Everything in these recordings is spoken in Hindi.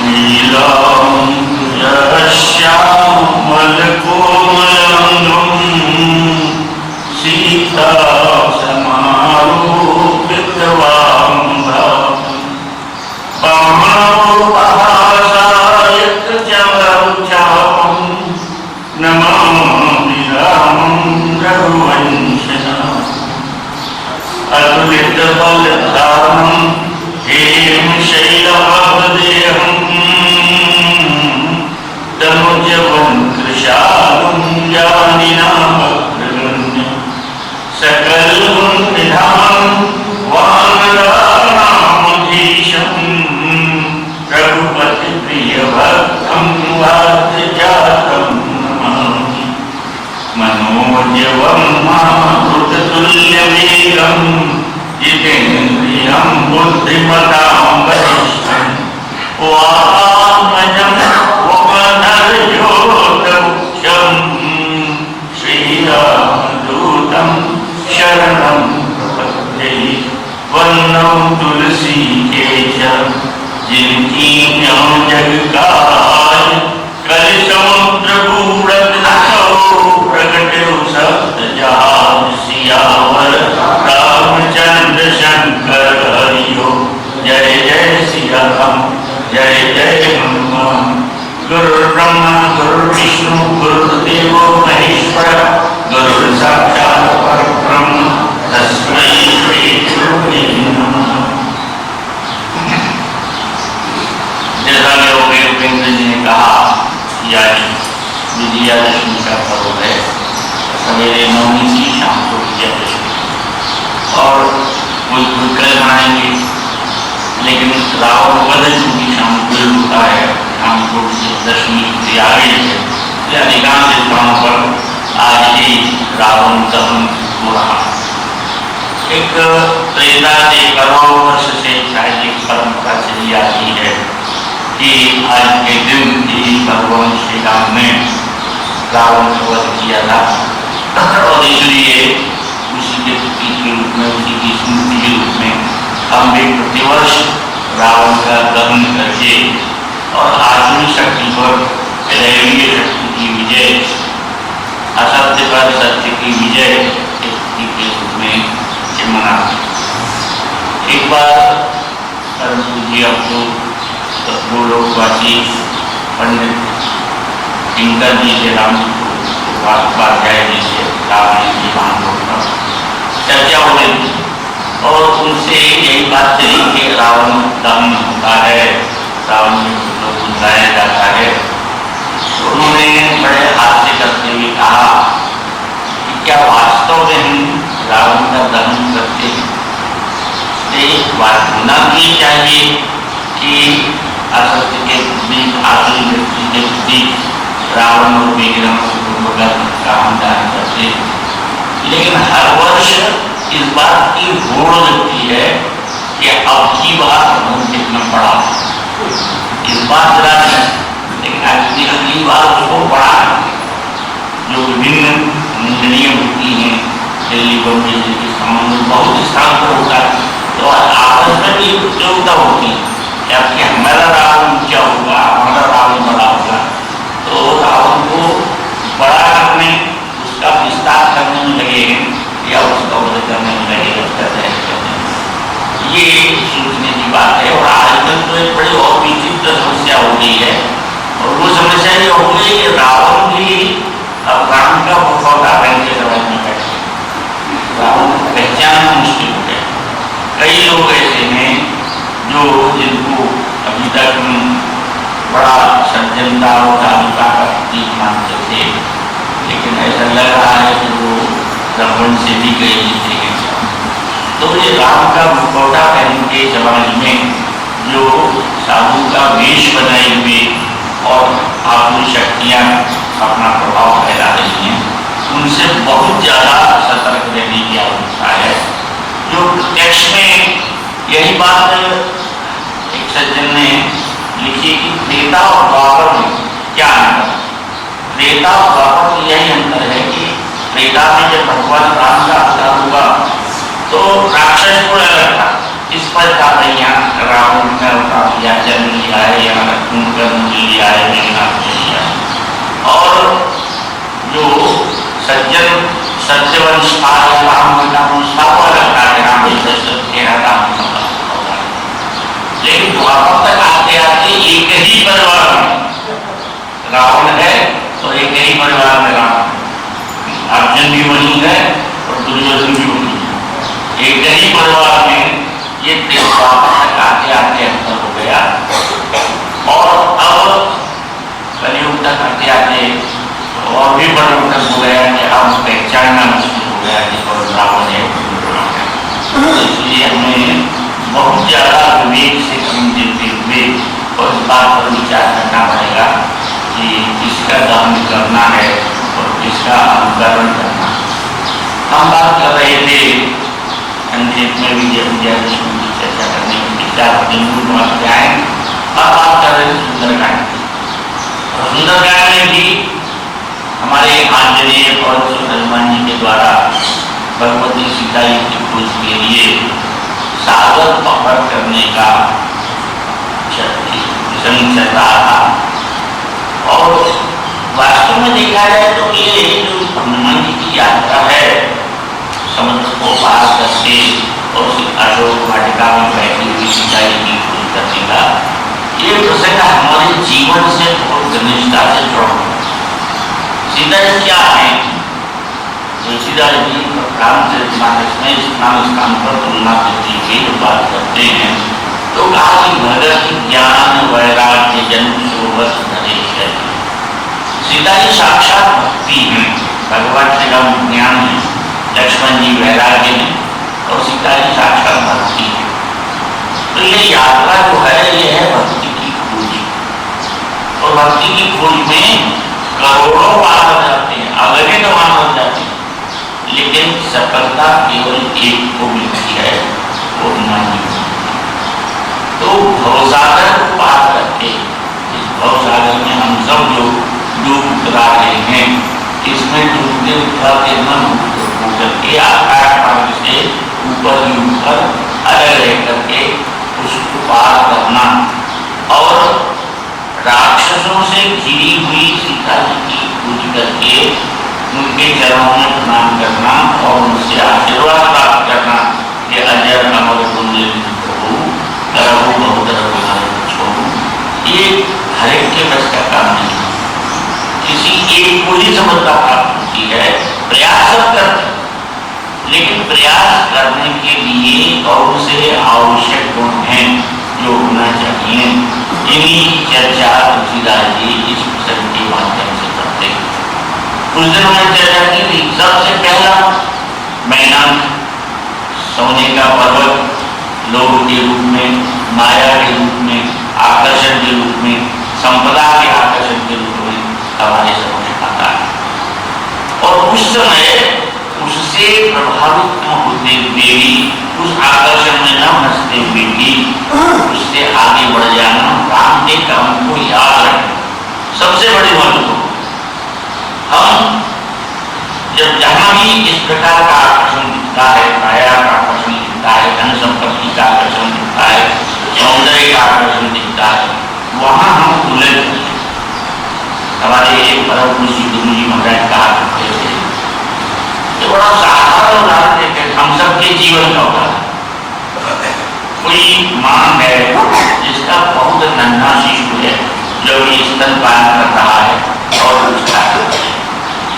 नीलम यश्यामलकोमलंगम सीता समारूपितवाम्भः पवनोपहासायकचमरुचापं नमामि रामं रघुवंशनाथम् अतुलितबलधामं हेमशैलमवदेहं तनुजवन्कृशालं जानिनामग्रगण्यं सकलगुणनिधानं वानराणामधीशं रघुपतिप्रियभक्तं वातजातं नमामि मनोजवं मारुततुल्यवेगं जितेन्द्रियं बुद्धिमतां वरिष्ठं वातात्मजं वमनर्योतमुख्यं श्रीरामदूतं शरणं प्रपद्ये वन्दं तुलसीकेशं जिनकी ज्ञान जगकाय कलिसमुद्रगूढ़ प्रगट्यो सप्तजहान सियावर रामचंद्र शंकर हरिओ जय जय सिया राम जय जय हनुमान। गुरु ब्रह्मा गुरु विष्णु गुरुदेवो महेश्वर गुरु साक्षात् परब्रह्म तस्मै श्री गुरुवे नमः। जैसा कि उपेंद्र जी ने कहा कि आज विजयादशमी का पर्व है, सवेरे नवमी की शाम को विजयादशमी और कोई कल मनाएंगे, लेकिन रावण वध की शाम को होता है, शाम को दशमी से आ गई है, इसलिए अधिकांश स्थानों पर आज ही रावण दहन हो रहा है। एक त्रेता से करोड़ों वर्ष से शायद एक परंपरा चली आती है कि आज के दिन ही भगवान श्री राम ने रावण का वध किया था और इसलिए उसी के प्रतीक के रूप में, उसी की स्मृति के रूप में हम भी प्रतिवर्ष रावण का दहन करके और आसुरी शक्ति पर दैवीय शक्ति की विजय, असत्य पर सत्य की विजय के प्रतीक के रूप में मनाते। एक बार परम पूज्य आपको गोलोकवासी पंडित टिंकर जी से राम उपाध्याय जी से रावण जी महानों पर चर्चा हो गई और उनसे यही बात चली कि रावण दहन होता है, रावण को बुलाया जाता है। तो उन्होंने बड़े हास्य करते हुए कहा कि क्या वास्तव में हम रावण का दहन करते हैं? एक बात होना भी चाहिए कि असत्य के बीच आसुरी व्यक्ति के बीच रावण और विक्रम का हम दान करते हैं, लेकिन हर वर्ष इस बात की होड़ लगती है कि अब की बात हम कितना बड़ा, इस बात जरा नहीं, लेकिन अगली बार उसको बड़ा जो विभिन्न मंडलियाँ होती हैं, दिल्ली बम्बई के संबंध बहुत स्थान पर होता है, तो आपस में भी प्रतियोगिता होती है कि हमारा रावण ऊंचा होगा, हमारा रावण बड़ा होगा। तो रावण को बड़ा करने, उसका विस्तार करने में लगे या उसका वध करने में लगे, ये सोचने की बात है। और आजकल तो एक बड़ी और विचित्र समस्या हो गई है, और वो समस्या ये हो गई कि रावण भी अब राम का मुखौटा पहन के समझ में बैठे, रावण को पहचानना मुश्किल हो गया। कई लोग ऐसे हैं जो जिनको अभी तक बड़ा सज्जनता और धार्मिकता का प्रतीक मानते थे, लेकिन ऐसा लग रहा है कि वो रावण से भी गए जीते हैं। तो ये राम का मुखौटा पहन के समाज में जो साधु का वेश बनाए हुए और आसुरी शक्तियाँ अपना प्रभाव फैला रही हैं, उनसे बहुत ज़्यादा सतर्क रहने की आवश्यकता है। जो प्रत्यक्ष में यही बात एक सज्जन ने लिखी कि त्रेता और द्वापर में क्या अंतर? त्रेता और द्वापर में यही अंतर है कि त्रेता में जब भगवान राम का अवतार हुआ तो राक्षस को अलग था, इस पर का यहाँ रावण का उतार या जन्म लिया है या कुंभकर्ण लिया है, मेघनाथ ने लिया है। और जो सज्जन सत्यवंश राम का वंशावल लगता है, राम तेरा राम होगा। लेकिन द्वापर तक आते आते एक ही परिवार में रावण है और एक ही परिवार में राम, अर्जुन भी वही है और दुर्योधन भी वही है, एक ही परिवार में। ये द्वापर तक आते आते अंतर हो गया और अब कलयुग तक आते आते और भी परिवर्तन हो गया कि हम पहचानना मुश्किल हो गया कि कौन रावण है। इसलिए हमें बहुत ज्यादा विवेक से कमी देते हुए और इस बात पर विचार करना पड़ेगा कि किसका दमन करना है और किसका अनुकरण करना। हम बात कर रहे थे अंग्रेज में विजयादशमी की चर्चा करने के विचार जाए। अब बात कर रहे थे सुंदरकांड की। सुंदरकांड में भी हमारे आंजनेय और हनुमान जी के द्वारा भगवती सीता जी की खोज के लिए सागर पकड़ करने का चल रहा था। और वास्तव में देखा जाए तो ये जो हनुमान जी की यात्रा है समुद्र को पार करके और अशोक वाटिका में बैठी हुई सीता जी की खोज करने का, ये प्रसंग हमारे जीवन से बहुत घनिष्ठता से जुड़ा हुआ। सीता जी क्या है? तुलसीदास जी रामचरितमानस में स्नान स्थान पर तुलना करते हुए जो बात करते हैं तो कहा कि भगत ज्ञान वैराग्य जन्म सोबत नरेश है। सीता जी साक्षात भक्ति है, भगवान श्री राम ज्ञान है, लक्ष्मण जी वैराग्य है और सीता जी साक्षात भक्ति है। तो ये यात्रा जो है ये है भक्ति की खोज, और भक्ति की खोज में करोड़ों मानव जाते हैं, अगले तो मानव जाते हैं, लेकिन सफलता केवल एक को मिलती है, वो हनुमान जी। तो भवसागर को पार करके इस भवसागर में हम सब जो डूब उतरा रहे हैं, इसमें डूबते उतराते मन होकर के आकाश मार्ग से ऊपर ही ऊपर अलग रह करके उसको पार करना और राक्षसों से घिरी हुई सीता जी की खोज करके उनके चरणों में प्रणाम करना और उनसे आशीर्वाद प्राप्त करना कि अजर अमर प्रभु करहु बहुत ये हर एक के बस का काम नहीं, किसी एक को ही सफलता प्राप्त होती है। प्रयास सब करते, लेकिन प्रयास करने के लिए कौन से आवश्यक गुण हैं जो होना चाहिए, इन्हीं चर्चा तुलसीदास जी इस प्रसंग के माध्यम से करते हैं। कुछ दिन में चर्चा की थी, सबसे पहला मैदान सोने का पर्वत लोभ के रूप में, माया के रूप में, आकर्षण के रूप में, संपदा के आकर्षण के रूप में हमारे सामने आता है। और उस समय उससे प्रभावित न होते हुए भी, उस आकर्षण में न फंसते हुए भी उससे आगे बढ़ जाना, राम के काम को याद रखें, सबसे बड़ी महत्व। हम जब जहां भी इस प्रकार का आकर्षण दिखता है, माया का आकर्षण दिखता है, धन संपत्ति का आकर्षण दिखता है, सौंदर्य का आकर्षण दिखता है, वहां हम भूले नहीं। हमारे एक परम पूज्य गुरु जी महाराज कहा करते थे, ये बड़ा साधारण उदाहरण देते हैं, हम सबके जीवन का उदाहरण। कोई माँ है जिसका बहुत नन्हा शिशु है जो कि स्तनपान कर रहा है और उसका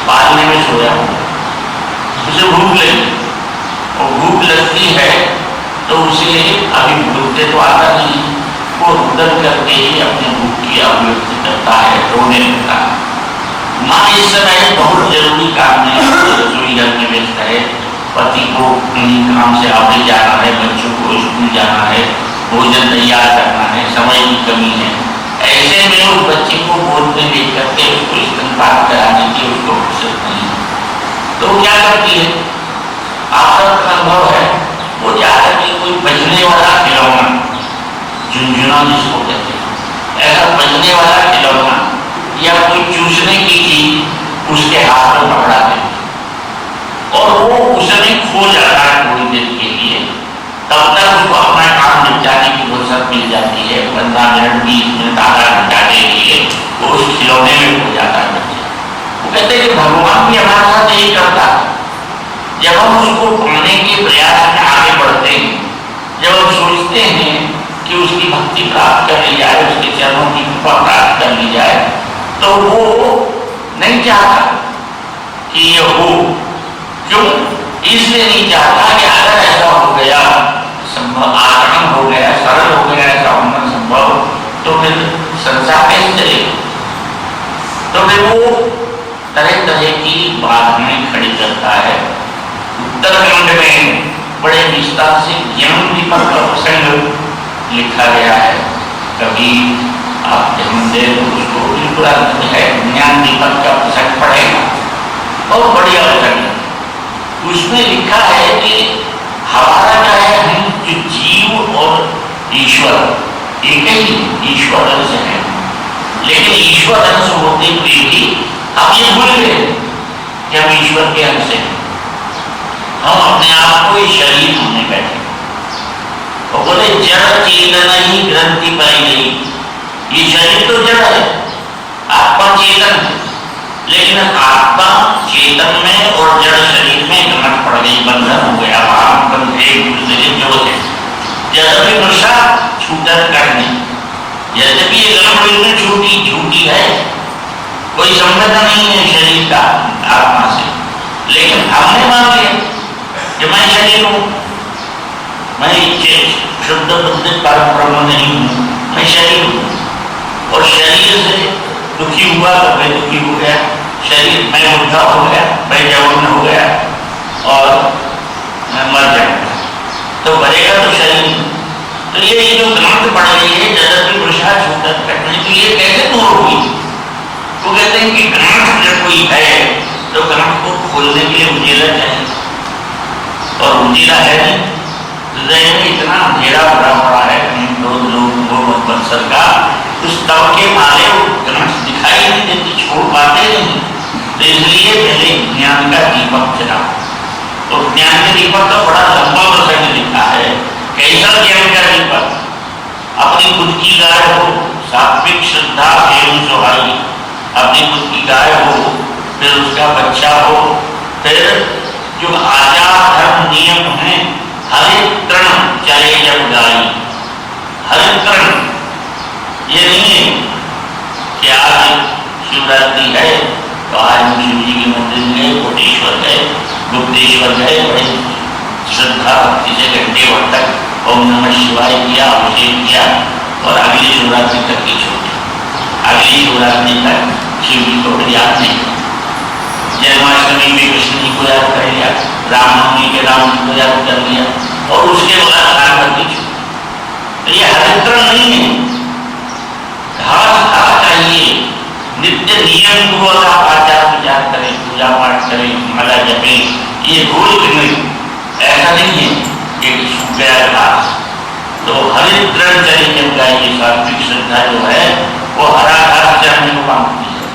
पालने में सोया हुआ, उसे भूख लगी और भूख लगती है तो उसे अभी भूखते तो आता नहीं, वो रुदन करके ही अपने भूख की अभिव्यक्ति करता है, रोने लगता है। माँ इस समय बहुत जरूरी काम में रसोई घर में व्यस्त है, पति को कहीं काम से ऑफिस जाना है, बच्चों को स्कूल जाना है, भोजन तैयार करना है, समय की कमी है। ऐसे में उस बच्चे को गोद में देख करके उसको स्तनपान कराने की उसको फुर्सत नहीं, तो क्या करती है? आप सबका अनुभव है, वो जाकर के कोई बजने वाला खिलौना, झुनझुना जिसको कहते हैं, ऐसा बजने वाला खिलौना या कोई चूसने की चीज उसके हाथ में पकड़ा दे और वो उसमें खो जाता है थोड़ी देर के लिए, तब तक उसको अपना काम निपटाने की फुर्सत मिल जाती है। 15 मिनट 20 मिनट आधा घंटा के लिए वो उस खिलौने में खो जाता है बच्चा। वो कहते हैं कि भगवान भी हमारे साथ यही करता है। जब हम उसको पाने के प्रयास में आगे बढ़ते हैं, जब हम सोचते हैं कि उसकी भक्ति प्राप्त कर ली जाए, उसके चरणों की कृपा प्राप्त कर ली जाए, तो वो नहीं चाहता कि ये हो। क्यों? इसलिए नहीं चाहता कि अगर ऐसा हो गया, संभव आचरण हो गया, सरल हो गया, ऐसा होना संभव, तो फिर संसार कैसे चलेगा? तो फिर वो तरह तरह की बाधाएं खड़ी करता है। उत्तरखंड में बड़े विस्तार से ज्ञान दीपक का प्रसंग लिखा गया है। कभी आप ध्यान दें तो उसको बिल्कुल है, ज्ञान दीपक का प्रसंग पढ़ेगा, बहुत बढ़िया प्रसंग है। उसमें लिखा है कि हमारा क्या है, हम जो जीव और ईश्वर एक ही ईश्वर अंश है, लेकिन ईश्वर अंश होते हुए भी हम ये भूल गए कि हम ईश्वर के अंश हैं। हम अपने आप को शरीर होने बैठे और बोले जड़ चेतन ही ग्रंथि पाई गई। ये शरीर तो जड़ है, आत्मा चेतन है, लेकिन आत्मा चेतन में और जड़ शरीर में गमन पड़ गई, बंधन हो गया, भाव बंध एक दूसरे जो है। यद्यपि नशा छूटन करने, यद्यपि ये गलत झूठी है, कोई संबंध नहीं है शरीर का आत्मा से, लेकिन हमने मान लिया कि मैं शरीर हूँ, मैं शुद्ध बुद्ध परम ब्रह्म नहीं हूँ, मैं शरीर हूँ। और शरीर से दुखी हुआ तो मैं दुखी हो गया, शरीर मैं बुढ़ा हो गया, मैं जवान हो गया और मैं मर जाऊंगा, तो बनेगा तो शरीर। तो ये जो ग्रंथ पढ़ रही है जगत वृषा छूटन कटने, तो ये कैसे दूर होगी? वो कहते हैं कि ग्रंथ जब कोई है तो ग्रंथ को खोलने के लिए उजेला चाहिए, और उजेला है नहीं, हृदय में इतना अंधेरा भरा पड़ा है वंशल का, उस तव के मारे वो ग्रंथ दिखाई नहीं देती, छोड़ पाते नहीं। तो इसलिए पहले ज्ञान का दीपक चला, और ज्ञान के दीपक का बड़ा लंबा प्रसंग लिखा है। कैसा ज्ञान का दीपक? अपनी खुद की गाय हो, सात्विक श्रद्धा एवं सुहाई, अपनी खुद की गाय हो, फिर उसका बच्चा हो, फिर जो आचार धर्म नियम है, हरित तृण चले जब गाई। हरित तृण ये नहीं है कि आज शिवरात्रि है तो आज हम शिव जी के मंदिर गए, कोटेश्वर गए, गुप्तेश्वर गए, बड़े श्रद्धा भक्ति से घंटे भर तक ओम नमः शिवाय किया, अभिषेक किया, और अगली शिवरात्रि तक की छोड़ी। अगली शिवरात्रि तक शिव जी को फिर याद नहीं। जन्माष्टमी में कृष्ण जी को याद कर लिया, रामनवमी के राम जी को याद कर लिया, और उसके बाद पार्वती छोड़ी। तो ये हरिद्र नहीं है, घास खा चाहिए, नित्य नियम को आप आचार विचार करें, पूजा पाठ करें, माला जपें, ये रोज नहीं, ऐसा नहीं है कि सूख गया घास। तो हरिद्र चले जब गाय की सात्विक श्रद्धा जो है वो हरा घास चढ़ने को मांगती है।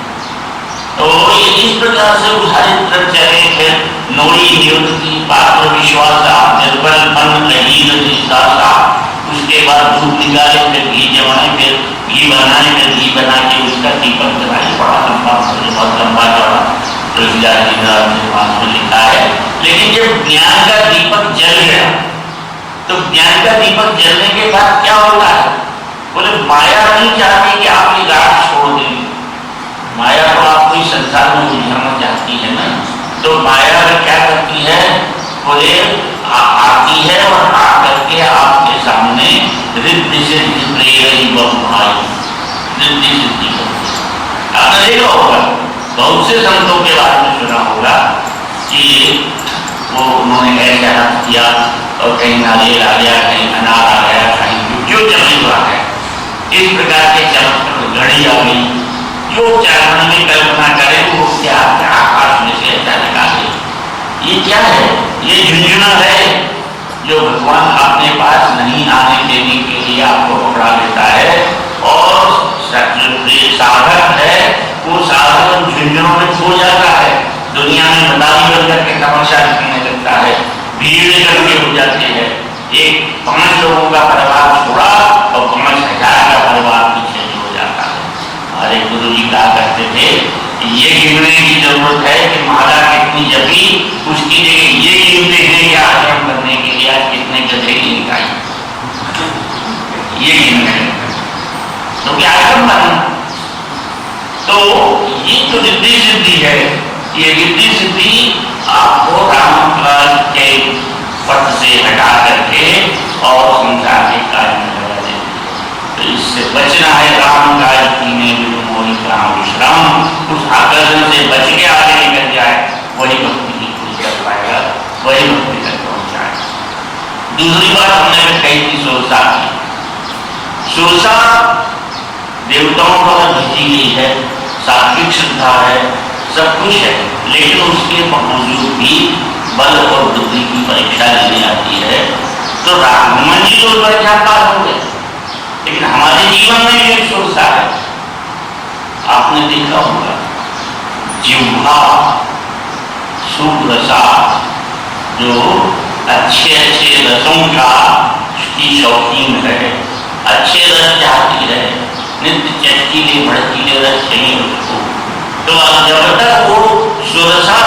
तो ये इस प्रकार से उस हरिद्र चले, फिर नोड़ी नियुक्ति पात्र विश्वासा निर्बल मन लहीन सासा, उसके बाद दूध निकाले, फिर घी जमाए, फिर घी बनाए, फिर घी बना के उसका दीपक जलाए। बड़ा लंबा, बहुत लंबा चौड़ा तुलसीदास जी ने लिखा है। लेकिन जब ज्ञान का दीपक जल गया तो ज्ञान का दीपक जलने के बाद क्या होता है? बोले माया नहीं चाहती कि आप ये रात छोड़ दें, माया तो आपको इस संसार में उलझाना चाहती है ना। तो माया क्या करती है? बोले आती है और आकर के आपके सामने रिद्धि सिद्धि प्रेरणी बहुभाई, रिद्धि सिद्धि आपने देखा होगा, बहुत से संतों के बारे में सुना होगा कि वो उन्होंने ऐसा हाथ किया और कहीं नारियल आ गया, कहीं अनार आ गया, कहीं जो चलने हुआ है, इस प्रकार के चमत्कार घड़ी आ गई। जो चारण में कल्पना करे वो क्या आकाश में से अचानक आ गई। ये क्या है? ये झुंझुना है जो भगवान अपने पास नहीं आने देने के लिए आपको पकड़ा देता है, और साधक है वो साधक झुंझुनों में खो जाता है, दुनिया में मदारी बन करके तमाशा दिखने लगता है, भीड़ करके हो जाती है, एक 5 लोगों का परिवार छोड़ा और 5,000 का परिवार पीछे हो जाता है। हमारे गुरु जी कहा करते थे ये गिनने की जरूरत है कि माला कितनी जपी, उसकी जगह ये गिनते हैं कि आचरण करने के लिए आज कितने गधे की निकाय, ये गिनने क्योंकि आचरण करना। तो ये जो रिद्धि सिद्धि है, ये रिद्धि सिद्धि आपको राम के पथ से हटा करके और संसार के कार्य में लगा देती है। तो इससे बचना है। राम कार्य कीने बिनु मोहि राम विश्राम, उस आकर्षण से बच के आगे निकल जाए, वही भक्ति की पूरी कर पाएगा, वही भक्ति तक पहुंच जाए। दूसरी बात हमने कही थी सुरसा की। सुरसा देवताओं द्वारा भेजी गई है, सात्विक श्रद्धा है, सब कुछ है, लेकिन उसके बावजूद भी बल और बुद्धि की परीक्षा लेने आती है। तो हनुमान जी तो परीक्षा पास हो गए, लेकिन हमारे जीवन में भी एक सुरसा है। आपने देखा होगा जिह्वा सुरसा, जो अच्छे अच्छे रसों का की शौकीन है, अच्छे रस चाहती है, नित्य चटकीले भड़कीले रस चाहिए उसको। तो जब तक वो सुरसा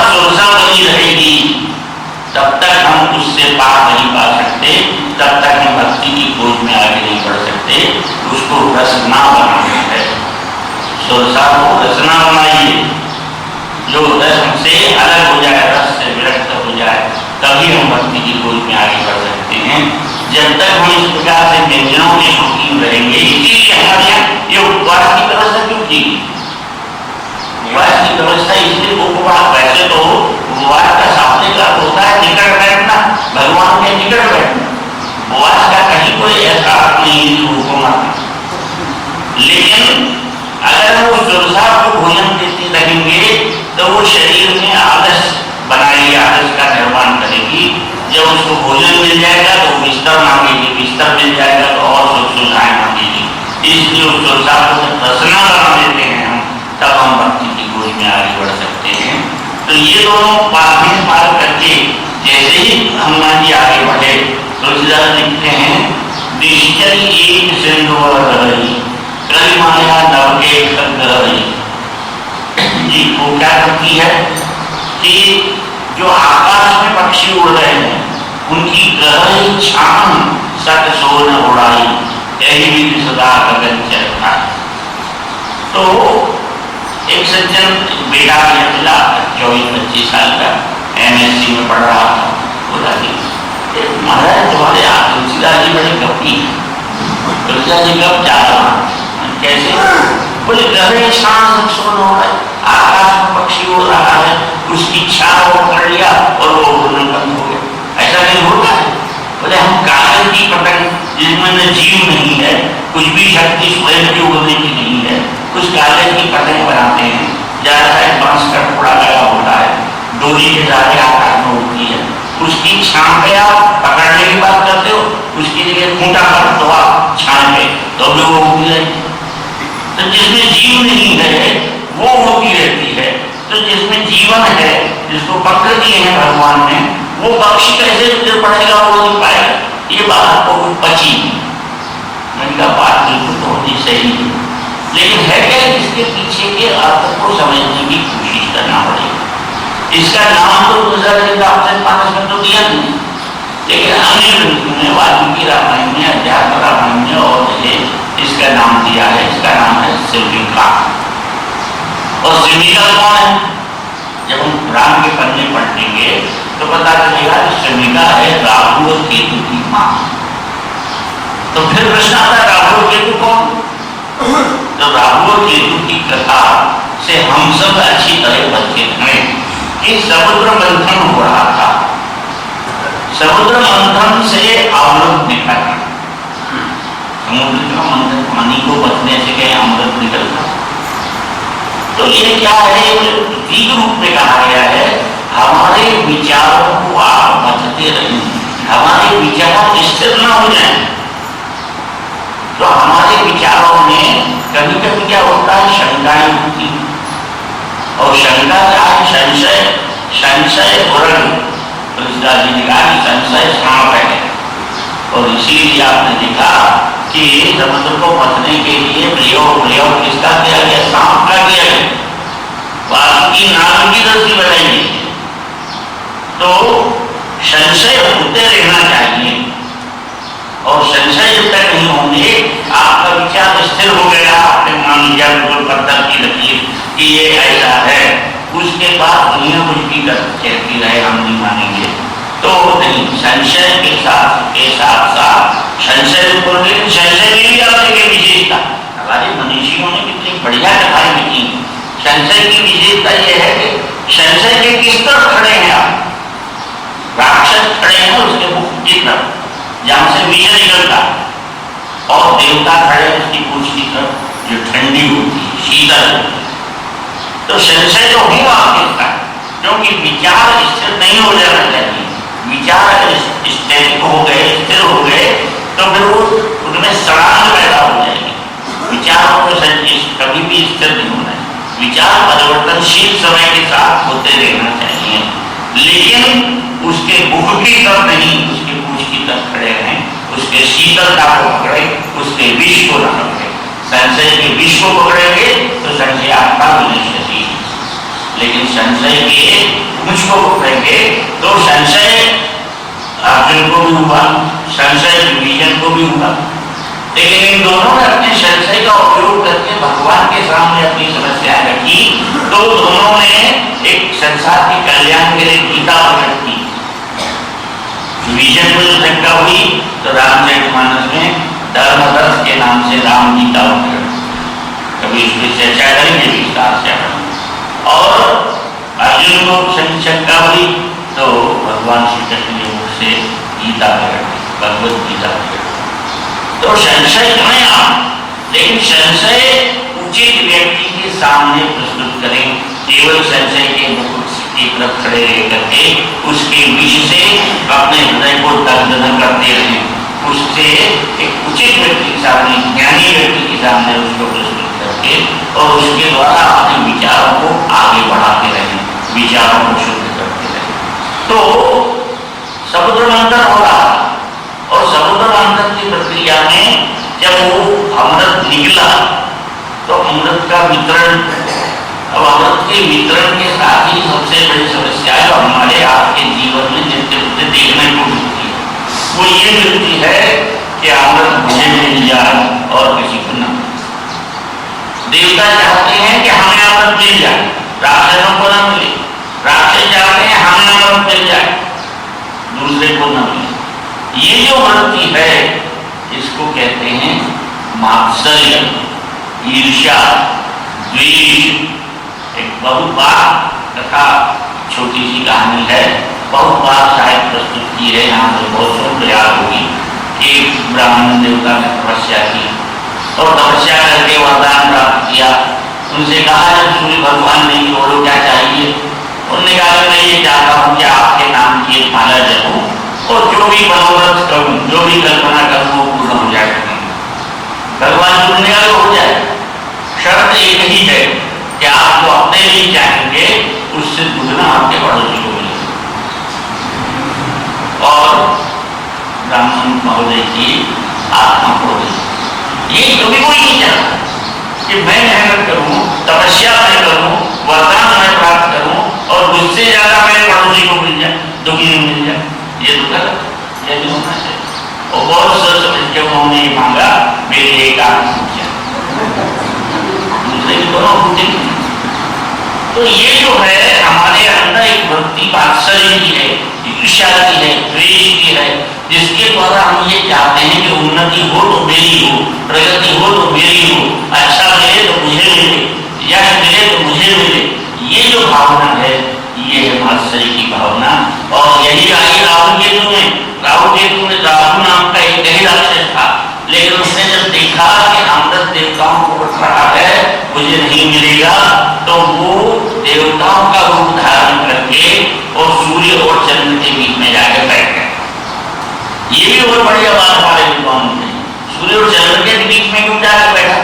बनी रहेगी तब तक हम उससे पार नहीं पा सकते, तब तक हम भक्ति की खोज में आगे नहीं बढ़ सकते। उसको रसना बनाना है, सुरसा को रसना बनाइए, जो रस से अलग हो जाए, रस से विरक्त हो जाए, तभी हम भक्ति की खोज में आगे बढ़ सकते हैं। जब तक हम इस प्रकार से व्यंजनों के शौकीन रहेंगे, इसीलिए हमारे यहाँ ये उपवास की व्यवस्था क्यों की? उपवास की व्यवस्था इसलिए, उपवास वैसे तो उपवास का शाब्दिक अर्थ होता है निकट बैठना, भगवान के निकट बैठना। उपवास का कहीं कोई ऐसा अर्थ नहीं है जो हुक्म आता, लेकिन अगर वो सुरसा को भोजन देते रहेंगे तो वो शरीर में आलस बनाएगी, आलस का निर्माण करेगी। जब उसको भोजन मिल जाएगा तो बिस्तर मांगेगी, बिस्तर मिल जाएगा तो और सुख सुविधाएं मांगेगी। इसलिए उस सुरसा को जब रसना बना देते हैं हम, तब हम भक्ति की खोज में आगे बढ़ सकते हैं। तो ये दोनों बाधाएं पार करके जैसे ही हनुमान जी आगे बढ़े, तुलसीदास लिखते हैं निश्चय एक सिंधु रही, कल माया नव के रही। जी वो क्या करती है कि जो आकाश में पक्षी उड़ रहे हैं उनकी गहरी छान सत सोन उड़ाई, यही भी सदा गगन चलता है। तो एक सज्जन बेटा मिला 24-25 साल का, MSc में पढ़ रहा था। बोला कि महाराज तुम्हारे तुलसीदास जी बड़े गप्पी हैं, तुलसीदास जी कब जा रहा कैसे? बोले गहरे शान सोन हो रहा है, आकाश में पक्षी उड़ रहा है, उसकी छाव पकड़ लिया और वो उड़ना बंद हो गया। ऐसा नहीं होता है। बोले हम कागज की पतंग जिसमें न जीव नहीं है, कुछ भी शक्ति स्वयं की उड़ने की नहीं है, उस कागज की पतंग बनाते हैं, जहाँ शायद बांस का टुकड़ा लगा होता है, डोरी के सहारे आकाश में उड़ती है, उसकी छान पे आप पकड़ने की बात करते हो, उसकी जगह खूंटा कर दो आप छान पे, तो भी वो उड़ती रहेगी। तो जिसमें जीव नहीं है वो उड़ती रहती है, तो जिसमें जीवन है, जिसको पकड़ दिए हैं भगवान ने, वो पक्षी कैसे उड़ पड़ेगा, वो नहीं पाएगा। ये बात आपको पची, मैंने बात बिल्कुल बहुत ही सही है, लेकिन है क्या इसके पीछे के अर्थ को समझने की कोशिश करना पड़ेगा। इसका नाम तो आपसे मानस में तो दिया नहीं, लेकिन अन्य ग्रंथों में, वाल्मीकि रामायण में, अध्यात्म रामायण में और इसका नाम दिया है। इसका नाम है शिविका। और शिविका कौन है? जब हम राम के पन्ने पढ़ेंगे तो पता चलेगा कि शिविका है राहु और केतु की मां। तो फिर प्रश्न आता है राहु और केतु कौन? तो राहु और केतु की कथा से हम सब अच्छी तरह परिचित हैं कि समुद्र मंथन हो रहा था, समुद्र मंथन से अमृत निकला। समुद्र का मंथन, पानी को बचने से कहीं अमृत निकलता। तो ये क्या है? प्रतीक रूप में कहा गया है हमारे विचारों को आप बचते रहें, हमारे विचार स्थिर न हो जाए। तो हमारे विचारों में कभी कभी क्या होता है, शंकाएं होती हैं, और शंका क्या है? संशय उरण। तुलसीदास जी ने कहा कि संशय सांप है, और इसीलिए आपने देखा कि समुद्र को मथने के लिए प्रयोग किसका किया गया? सांप का किया गया। वासुकी नाग की रस्सी बनाई गई है। तो संशय होते रहना चाहिए, और संशय जब तक नहीं होंगे, आपका विचार स्थिर हो गया, आपने मान लिया बिल्कुल पत्थर की लकीर कि ये ऐसा है, उसके बाद दुनिया कुछ भी कहती रहे हम नहीं मानेंगे, तो नहीं। संशय के साथ संशय में भी आप देखिए विशेषता, हमारे मनीषियों ने कितनी बढ़िया कथाएं लिखी। संशय की विशेषता यह है कि संशय के किस तरफ खड़े हैं आप? राक्षस खड़े हैं उसके मुख की तरफ जहां से विष निकलता, और देवता खड़े हैं उसकी पूंछ की तरफ जो ठंडी होती है, शीतल होती है। तो संशय तो ही आप देखता है, क्योंकि विचार स्थिर नहीं हो जाना चाहिए। विचार अगर स्थिर हो गए तो फिर वो उनमें सड़ाहट पैदा हो जाएगी। विचारों को कभी भी स्थिर नहीं होना है। विचार परिवर्तनशील समय के साथ होते रहना चाहिए, लेकिन उसके मुख की तरफ नहीं, उसके पूंछ की तरफ खड़े रहें, उसके शीतलता को पकड़े, उसके विष को न पकड़े। संशय के विष को पकड़ेंगे तो संशय आपका विनश्यति, लेकिन संशय के पूंछ को पकड़ेंगे तो संशय अर्जुन को भी हुआ, संशय विभीषण को भी हुआ। लेकिन इन दोनों ने अपने संशय का उपयोग करके भगवान के सामने अपनी समस्या रखी, तो दोनों ने एक संसार के कल्याण के लिए गीता प्रकट की। विभीषण को जो शंका हुई तो रामचरितमानस में धर्मरथ के नाम से राम गीता प्रकट, कभी इसकी चर्चा करेंगे विस्तार से। और अर्जुन को शंका हुई तो भगवान श्री कृष्ण के मुख से गीता प्रकट, भगवत गीता प्रकट। तो संशय करें आप, लेकिन संशय उचित व्यक्ति के सामने प्रस्तुत करें। केवल संशय के मुख की तरफ खड़े रह करके उसके विष से अपने हृदय को दग्ध न करते रहें। उससे एक उचित व्यक्ति के सामने, ज्ञानी व्यक्ति के सामने उसको प्रस्तुत करके और उसके द्वारा अपने विचारों को आगे बढ़ाते रहें, विचारों को शुद्ध करते रहें। तो समुद्र मंथन हो रहा, और समुद्र मंथन की प्रक्रिया में जब वो अमृत निकला तो अमृत का वितरण, अब अमृत के वितरण के साथ ही सबसे बड़ी समस्या है हमारे आपके जीवन में जितने देखने को मिलती है, वो ये मिलती है कि अमृत मुझे मिल जाए और किसी को न। देवता चाहते हैं कि हमें अमृत मिल जाए, राक्षसों को न मिले। राक्षस चाहते हैं हमें अमृत मिल जाए, दूसरे को न मिले। ये जो वृत्ति है इसको कहते हैं मात्सर्य, ईर्ष्या, द्वेष। एक बहुत बार तथा छोटी सी कहानी है, बहुत बार शायद प्रस्तुत की है, यहाँ से बहुत सुन प्रयास होगी। एक ब्राह्मण देवता ने तपस्या की और तपस्या करके वरदान प्राप्त किया। उनसे कहा जब सूर्य भगवान नहीं बोलो क्या चाहिए? उन्होंने कहा मैं ये चाहता हूँ कि आपके नाम की एक माला जपूं और जो भी मनोरथ करूँ, जो भी कल्पना करूँ वो पूर्ण हो जाए। भगवान सुनने वाले हो जाए। शर्त एक ही है कि आप जो अपने लिए चाहेंगे उससे दुगना आपके पड़ोसी को मिलेगा। और ब्राह्मण महोदय की आत्मा खो गई। ये कभी कोई नहीं चाहता कि मैं मेहनत करूं, तपस्या मैं करूं, वरदान मैं प्राप्त करूं और मुझसे ज्यादा मेरे पड़ोसी को मिल जाए, दुखी मिल जाए। ये तो गलत, ये नहीं होना चाहिए। और बहुत सोच समझ के उन्होंने मांगा मेरी एक आत्महत्या, दूसरे की दोनों होती। तो ये जो है हमारे अंदर एक वृत्ति वात्सल्य की है, ईर्ष्या की है, द्वेष की है, जिसके द्वारा हम ये चाहते हैं कि उन्नति हो तो मेरी हो, प्रगति हो तो मेरी हो, अच्छा मिले तो मुझे मिले, यश मिले तो मुझे मिले। ये जो भावना है ये है वात्सल्य की भावना। और यही आई राहु केतु में। राहु नाम का एक ही राक्षस था, लेकिन उसने जब देखा कि अमृत देवताओं को उठ रहा है, मुझे नहीं मिलेगा, तो वो देवताओं का रूप धारण करके और सूर्य और चंद्र के बीच में जाकर बैठ गए। ये भी बहुत बढ़िया बात हमारे विद्वानों ने, सूर्य और चंद्र के बीच में क्यों जाकर बैठा?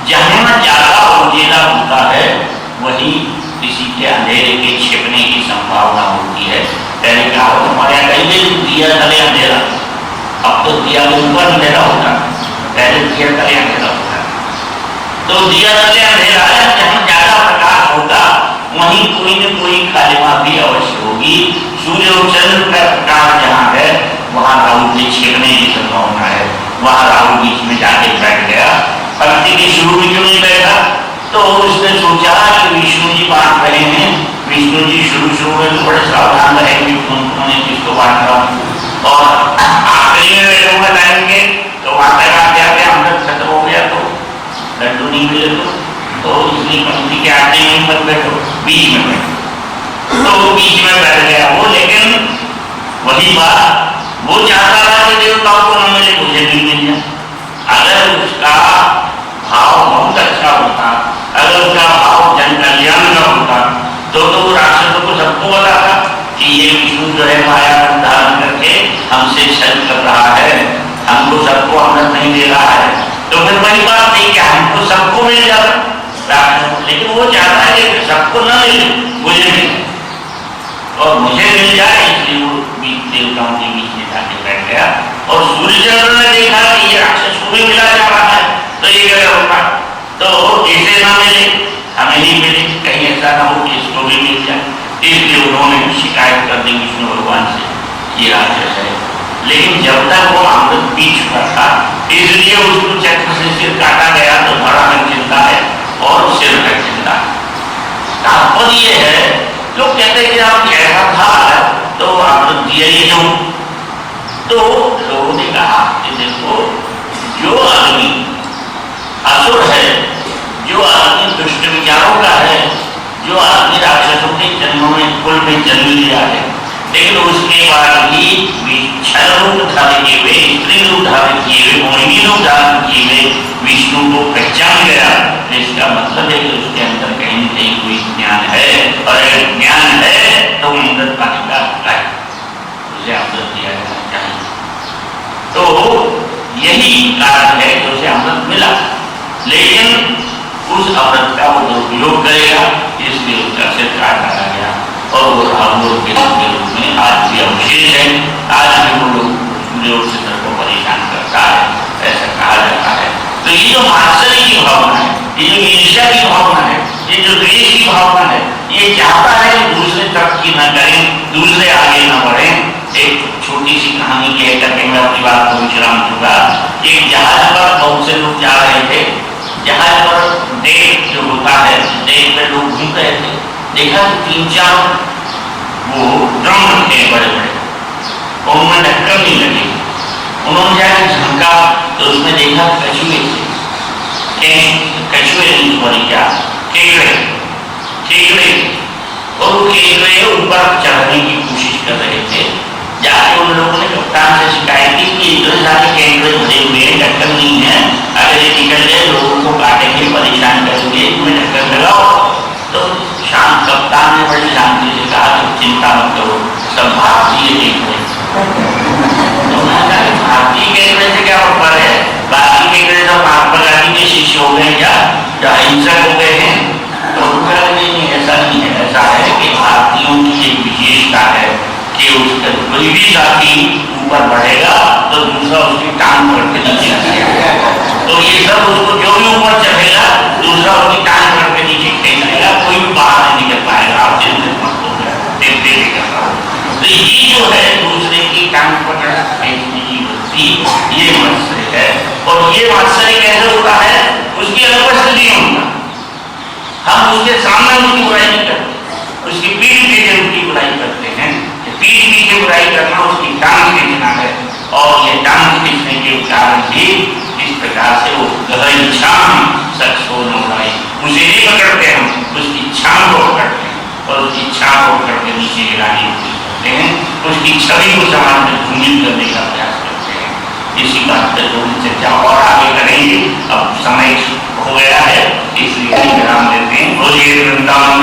जहां ज्यादा उजेला होता है वही किसी के अंधेरे के छिपने की संभावना होती है। पहले कहा हमारे यहाँ कहीं भी दिया तले अंधेरा, अब तो दिया ऊपर अंधेरा होता, पहले दिया तले अंधेरा होता। तो दिया तले अंधेरा है, जहाँ ज्यादा प्रकाश होगा वहीं कोई न कोई कालिमा भी अवश्य होगी। सूर्य और चंद्र का प्रकाश जहाँ है वहाँ राहु के छेड़ने की संभावना है, वहाँ राहु बीच में जाके बैठ गया। पंक्ति के शुरू में क्यों नहीं बैठा? तो उसने सोचा कि विष्णु जी बांट रहे हैं, विष्णु जी शुरू में तो बड़े सावधान रहे कि उन्होंने किसको बांट रहा हूँ, और आखिरी में बैठूंगा टाइम के तो वहां तक आते आते अमृत खत्म हो गया तो लड्डू नहीं मिले तो इसलिए पंक्ति के आते ही मत बैठो, बीच में बैठो। तो बीच में बैठ गया वो, लेकिन वही बात वो चाहता था कि देवताओं को न मिले, मुझे नहीं मिल जाए। अगर उसका भाव बहुत अच्छा होता, अगर उसका भाव जन कल्याण का होता तो वो राक्षसों को सबको बताता कि ये विष्णु जो है माया धारण करके हमसे छल कर रहा है, हमको सबको अमृत नहीं दे रहा है। तो फिर बड़ी बात नहीं कि हमको सबको मिल जाता राक्षसों, लेकिन वो चाहता है कि सबको न मिले, मुझे मिले और मुझे मिल जाए, इसलिए वो देवताओं के बीच में जाके बैठ गया। और सूर्यचंद्र ने देखा कि ये राक्षस को भी मिला जा रहा है तो ये क्या होगा, तो ऐसे ना मिले, हमें ही मिले, कहीं ऐसा ना हो कि इसको भी मिल जाए। इसलिए उन्होंने शिकायत कर दी विष्णु भगवान से, ये राक्षस है। लेकिन जब तक वो अमृत पी चुका था इसलिए उसको चक्र से सिर काटा गया, तो धड़ा में चिंता है और सिर में चिंता है। तात्पर्य है, लोग कहते हैं कि आप ऐसा था तो अमृत दिया ही क्यों? तो लोगों ने कहा कि देखो, जो आदमी असुर है, जो आदमी दुष्ट विचारों का है, जो आदमी राक्षसों के जन्म में कुल में जन्म लिया है, लेकिन उसके बाद भी छल रूप धारण किए हुए, स्त्री रूप धारण किए हुए, मोहिनी रूप धारण किए हुए विष्णु को पहचान गया, इसका मतलब है कि उसके अंदर कहीं न कहीं कोई ज्ञान है, और अगर ज्ञान है तो अमृत पाने का है, उसे अमृत दिया जाना चाहिए। तो यही कारण है कि उसे अमृत मिला, लेकिन उस अमृत का वो दुरुपयोग करेगा, इसलिए उसका सिर काट डाला गया और वो रावण के रूप में आज भी अवशेष है। आज भी वो लोग से को परेशान करता है, ऐसा कहा जाता है। तो ये जो मात्सर्य की भावना है, ये जो ईर्ष्या की भावना है, ये जो द्वेष की भावना है, ये चाहता है कि दूसरे तरक्की न करें, दूसरे आगे न बढ़ें। एक छोटी सी कहानी कह करके मैं अपनी बात को विश्राम दूंगा। एक जहाज पर बहुत से लोग जा रहे थे, जहाज पर डेक जो होता है, डेक पे लोग घूम रहे थे, देखा तो 3-4 वो ड्रम रखे बड़े बड़े, और उनमें ढक्कन नहीं लगे। उन्होंने जाकर झमका तो उसमें देखा कछुए केकड़े, और वो केकड़े ऊपर चढ़ने की कोशिश कर रहे थे। जाके उन लोगों ने कप्तान से शिकायत की कि इतने सारे केकड़े भरे हुए हैं, ढक्कन नहीं है, अगर ये निकल गए लोगों को काटेंगे, परेशान करेंगे, तुम्हें ढक्कन लगाओ। तो शांत कप्तान ने बड़ी शांति से कहा कि चिंता मत करो, सब भारतीय केकड़े। भारतीय केकड़े से क्या ऊपर है, बाकी केकड़े तो महात्मा गांधी के शिष्य हो गए क्या, जो अहिंसक हो गए हैं? तो नहीं, ऐसा नहीं है। ऐसा है कि भारतीयों की एक विशेषता है कि उसका कोई भी साथी ऊपर बढ़ेगा तो दूसरा उसकी टांग पकड़ के नीचे खींचेगा। तो ये सब उसको जो भी ऊपर चढ़ेगा दूसरा उसकी टांग पकड़ के नीचे खींचेगा, कोई भी बाहर नहीं निकल पाएगा। आप चिंतित मत हो, देखते करता हूँ। तो ये जो है दूसरे की टांग पकड़ खींचने की वृत्ति, ये मत्सर्य है। और ये मत्सर्य कैसे होता है? उसकी अनुपस्थिति में होता। हम उसके सामने उसकी बुराई नहीं करते, उसकी पीठ पीछे उसकी बुराई करते हैं। पीठ पीछे बुराई करना उसकी टांग खींचना है, और ये टांग खींचने के कारण ही इस प्रकार से वो इच्छा शख्स हो नौराई, उसे नहीं पकड़ते हम, उसकी इच्छा को पकड़ते हैं और उसकी इच्छा को पकड़ के नीचे गिराने की कोशिश करते हैं, उसकी छवि को समाज में धूमिल करने का प्रयास करते हैं। इसी बात पर थोड़ी चर्चा और आगे करेंगे, अब समय हो गया है इसलिए विराम देते हैं। बोलिए वृंदावन